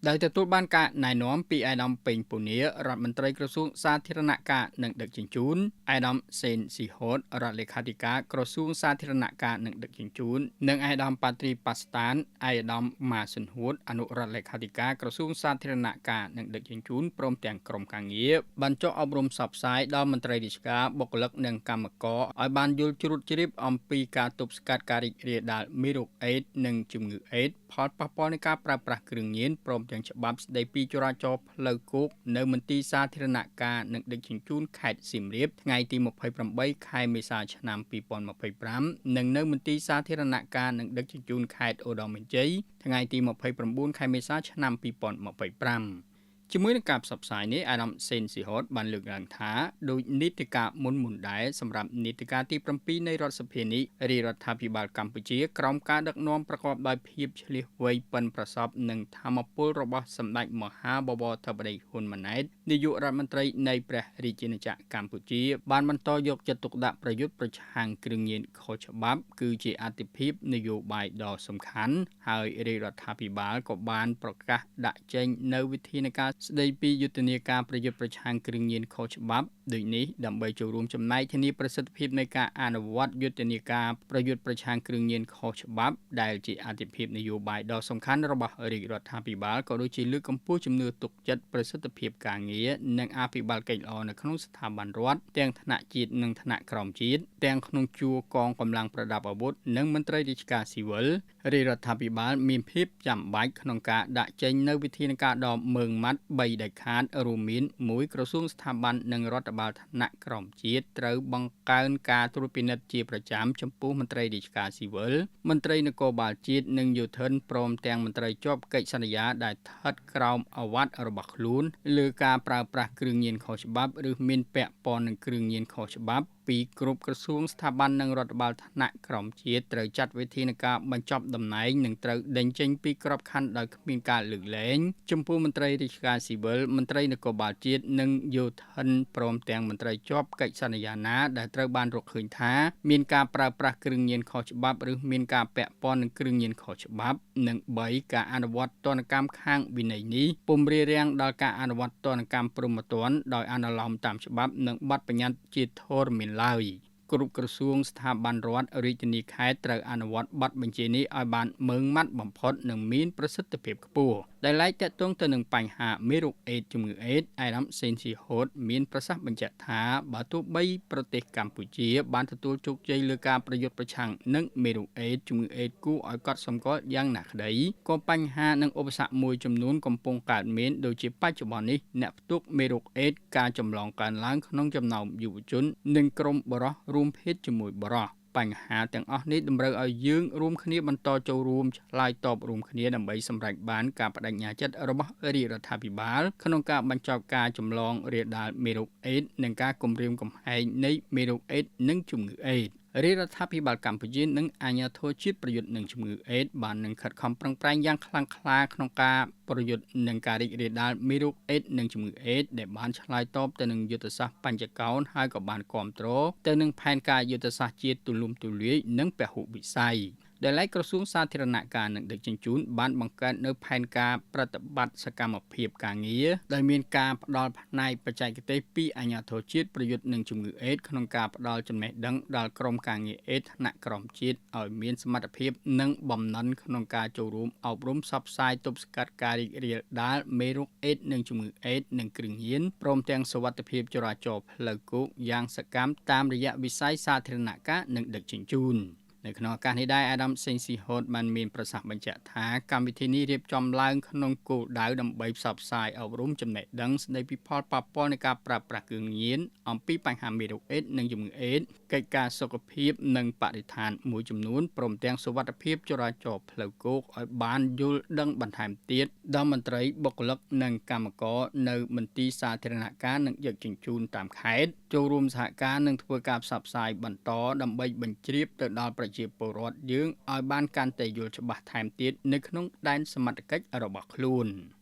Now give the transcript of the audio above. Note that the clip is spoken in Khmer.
ដោយទទួលបានការណែនាំពីអាដាមពេញពូនីរដ្ឋមន្ត្រីក្រសួងសាធារណការនិងដឹកជញ្ជូនអាដាមសេនស៊ីហូតរដ្ឋលេខាធិការក្រសួងសាធារណការនិងដឹកជញ្ជូននិងអាដាមប៉ាត្រីប៉ាស្តានអាដាមម៉ាស៊ុនហួតអនុរដ្ឋលេខាធិការក្រសួងសាធារណការនិងដឹកជញ្ជូនព្រមទាំងក្រុមការងារបានចុះអប់រំផ្សព្វផ្សាយដល់មន្ត្រីរាជការបុគ្គលិកនិងកម្មករឲ្យបានយល់ជ្រួតជ្រាបអំពីការទប់ស្កាត់ការរីករាលដាលមេរោគអេដស៍និងជំងឺអេដស៍ផលប៉ះពាល់នៃការប្រើប្រាស់គ្រឿងញៀនព្រមទាំងច្បាប់ស្តីពីចរាចរណ៍ផ្លូវគោកនៅមន្ទីរសាធារណការនិងដឹកជញ្ជូនខេត្តសៀមរាបថ្ងៃទី28ខែមេសាឆ្នាំ2025និងនៅមន្ទីរសាធារណការនិងដឹកជញ្ជូនខេត្តឧត្តរមានជ័យថ្ងៃទី29ខែមេសាឆ្នាំ2025ជាមួយនឹងការផ្សព្វផ្សាយនេះអាដាមសេនស៊ីហូតបានលើកឡើងថាដោយនីតិកាមុនដែរសម្រាប់នីតិកាទី7នៃរដ្ឋសភានេះរាជរដ្ឋាភិបាលកម្ពុជាក្រោមការដឹកនាំប្រកបដោយភាពឆ្លៀសវៃប៉ិនប្រសប់និងធម៌ពលរបស់សម្ដេចមហាបវរធិបតីហ៊ុនម៉ាណែតនាយករដ្ឋមន្ត្រីនៃព្រះរាជាណាចក្រកម្ពុជាបានបន្តយកចិត្តទុកដាក់ប្រយុទ្ធប្រឆាំងគ្រឿងញៀនខុសច្បាប់គឺជាអាទិភាពនយោបាយដ៏សំខាន់ហើយរាជរដ្ឋាភិបាលក៏បានប្រកាសដាក់ចេញនៅវិធានការស្តីពីយុទ្ធនាការប្រយុទ្ធប្រឆាំងគ្រឿងញៀនខុសច្បាប់ដូចនេះដើម្បីចូលរួមចំណែកធានាប្រសិទ្ធភាពនៃការអនុវត្តយុទ្ធនាការប្រយុទ្ធប្រឆាំងគ្រឿងញៀនខុសច្បាប់ដែលជាអាទិភាពនយោបាយដ៏សំខាន់របស់រាជរដ្ឋាភិបាលក៏ដូចជាលើកកម្ពស់ជំនឿទុកចិត្តប្រសិទ្ធភាពការងារនិងអភិបាលកិច្ចល្អនៅក្នុងស្ថាប័នរដ្ឋទាំងថ្នាក់ជាតិនិងថ្នាក់ក្រោមជាតិទាំងក្នុងជួរកងកម្លាំងប្រដាប់អាវុធនិងមន្ត្រីរាជការស៊ីវិលរាជរដ្ឋាភិបាលមានភាពចាំបាច់ក្នុងការដាក់ចេញនៅវិធានការដ៏ម៉ឺងម៉ាត់3ដាច់ខាតរួមមាន1ក្រសួងស្ថាប័ននិងរដ្ឋបាលថ្នាក់ក្រោមជាតិត្រូវបង្កើនការត្រួតពិនិត្យជាប្រចាំចំពោះមន្ត្រីរាជការស៊ីវិលមន្ត្រីនគរបាលជាតិនិងយោធិនព្រមទាំងមន្ត្រីជាប់កិច្ចសន្យាដែលស្ថិតក្រោមអាវ៉ាត់របស់ខ្លួនលើការប្រើប្រាស់គ្រឿងញៀនខុសច្បាប់ឬមានពាក់ព័ន្ធនឹងគ្រឿងញៀនខុសច្បាប់ពីគ្រប់ក្រសួងស្ថាប័ននិងរដ្ឋបាលថ្នាក់ក្រោមជាតិត្រូវចាត់វិធានការបញ្ចប់តំណែងនិងត្រូវដេញចេញពីក្របខ័ណ្ឌដោយគ្មានការលើកលែងចំពោះមន្ត្រីរាជការស៊ីវិលមន្ត្រីនគរបាលជាតិនិងយោធិនព្រមទាំងមន្ត្រីជាប់កិច្ចសន្យាណាដែលត្រូវបានរកឃើញថាមានការប្រើប្រាស់គ្រឿងញៀនខុសច្បាប់ឬមានការពាក់ព័ន្ធនឹងគ្រឿងញៀនខុសច្បាប់និង3ការអនុវត្តទណ្ឌកម្មខាងវិន័យនេះពុំរារាំងដល់ការអនុវត្តទណ្ឌកម្មព្រហ្មទណ្ឌដោយអនុលោមតាមច្បាប់និងបទបញ្ញត្តិជាធរមានឡើយគ្រប់ក្រសួងស្ថាប័នរដ្ឋរាជធានីខេត្តត្រូវអនុវត្តបទបញ្ជានេះឲ្យបានម៉ឺងម៉ាត់បំផុតនិងមានប្រសិទ្ធភាពខ្ពស់ដែលឡែកតាក់ទងទៅនឹងបញ្ហាមេរោគអេដស៍ជំងឺអេដស៍អាដាមសេនស៊ីហូតមានប្រសាសន៍បញ្ជាក់ថាបើទោះបីប្រទេសកម្ពុជាបានទទួលជោគជ័យលើការប្រយុទ្ធប្រឆាំងនឹងមេរោគអេដស៍ជំងឺអេដស៍គួរឲ្យកត់សម្គាល់យ៉ាងណាក្តីក៏បញ្ហានិងឧបសគ្គមួយចំនួនកំពុងកើតមានដូចជាបច្ចុប្បន្ននេះអ្នកផ្ទុកមេរោគអេដស៍ការចម្លងកើនឡើងក្នុងចំណោមយុវជននិងក្រុមបុរសរួមភេទជាមួយបុរសបញ្ហាទាំងអស់នេះតម្រូវឲ្យយើងរួមគ្នាបន្តចូលរួមឆ្លើយតបរួមគ្នាដើម្បីសម្រេចបានការបដិញ្ញាចិត្តរបស់រាជរដ្ឋាភិបាលក្នុងការបញ្ចប់ការចម្លងរាលដាលមេរោគអេដស៍និងការគំរាមកំហែងនៃមេរោគអេដស៍និងជំងឺអេដស៍រាជរដ្ឋាភិបាលកម្ពុជានិងអាជ្ញាធរជាតិប្រយុទ្ធនឹងជំងឺអេដស៍បាននឹងខិតខំប្រឹងប្រែងយ៉ាងខ្លាំងក្លាក្នុងការប្រយុទ្ធនឹងការរីករាលដាលមេរោគអេដស៍និងជំងឺអេដស៍ដែលបានឆ្លើយតបទៅនឹងយុទ្ធសាស្ត្របញ្ចកោណហើយក៏បានគាំទ្រទៅនឹងផែនការយុទ្ធសាស្ត្រជាតិទូលំទូលាយនិងពហុវិស័យដែលឡែកក្រសួងសាធារណការនិងដឹកជញ្ជូនបានបង្កើតនៅផែនការប្រតិបត្តិសកម្មភាពការងារដែលមានការផ្ដល់ផ្នែកបច្ចេកទេសពីអាជ្ញាធរជាតិប្រយុទ្ធនឹងជំងឺអេដស៍ក្នុងការផ្ដល់ចំណេះដឹងដល់ក្រុមការងារអេដស៍ថ្នាក់ក្រោមជាតិឲ្យមានសមត្ថភាពនិងបំណិនក្នុងការចូលរួមអប់រំផ្សព្វផ្សាយទប់ស្កាត់ការរីករាលដាលមេរោគអេដស៍និងជំងឺអេដស៍និងគ្រឿងញៀនព្រមទាំងសុវត្ថិភាពចរាចរណ៍ផ្លូវគោកយ៉ាងសកម្មតាមរយៈវិស័យសាធារណការនិងដឹកជញ្ជូននៅក្នុងឱកាសនេះដែរអាដាមសេនស៊ីហូតបានមានប្រសាសន៍បញ្ជាក់ថាកម្មវិធីនេះរៀបចំឡើងក្នុងគោលដៅដើម្បីផ្សព្វផ្សាយអប់រំចំណេះដឹងស្តីពីផលប៉ះពាល់នៃការប្រើប្រាស់គ្រឿងញៀនអំពីបញ្ហាមេរោគអេដស៍និងជំងឺអេដស៍កិច្ចការសុខភាពនិងបរិស្ថានមួយចំនួនព្រមទាំងសុវត្ថិភាពចរាចរណ៍ផ្លូវគោកឲ្យបានយល់ដឹងបន្ថែមទៀតដល់មន្ត្រីបុគ្គលិកនិងកម្មករនៅមន្ទីរសាធារណការនិងដឹកជញ្ជូនតាមខេត្តចូលរួមសហការនិងធ្វើការផ្សព្វផ្សាយបន្តដើម្បីបញ្ជ្រាបទៅដល់ប្រជាពលរដ្ឋយើងឲ្យបានកាន់តែយល់ច្បាស់ថែមទៀតនៅក្នុងដែនសមត្ថកិច្ចរបស់ខ្លួន។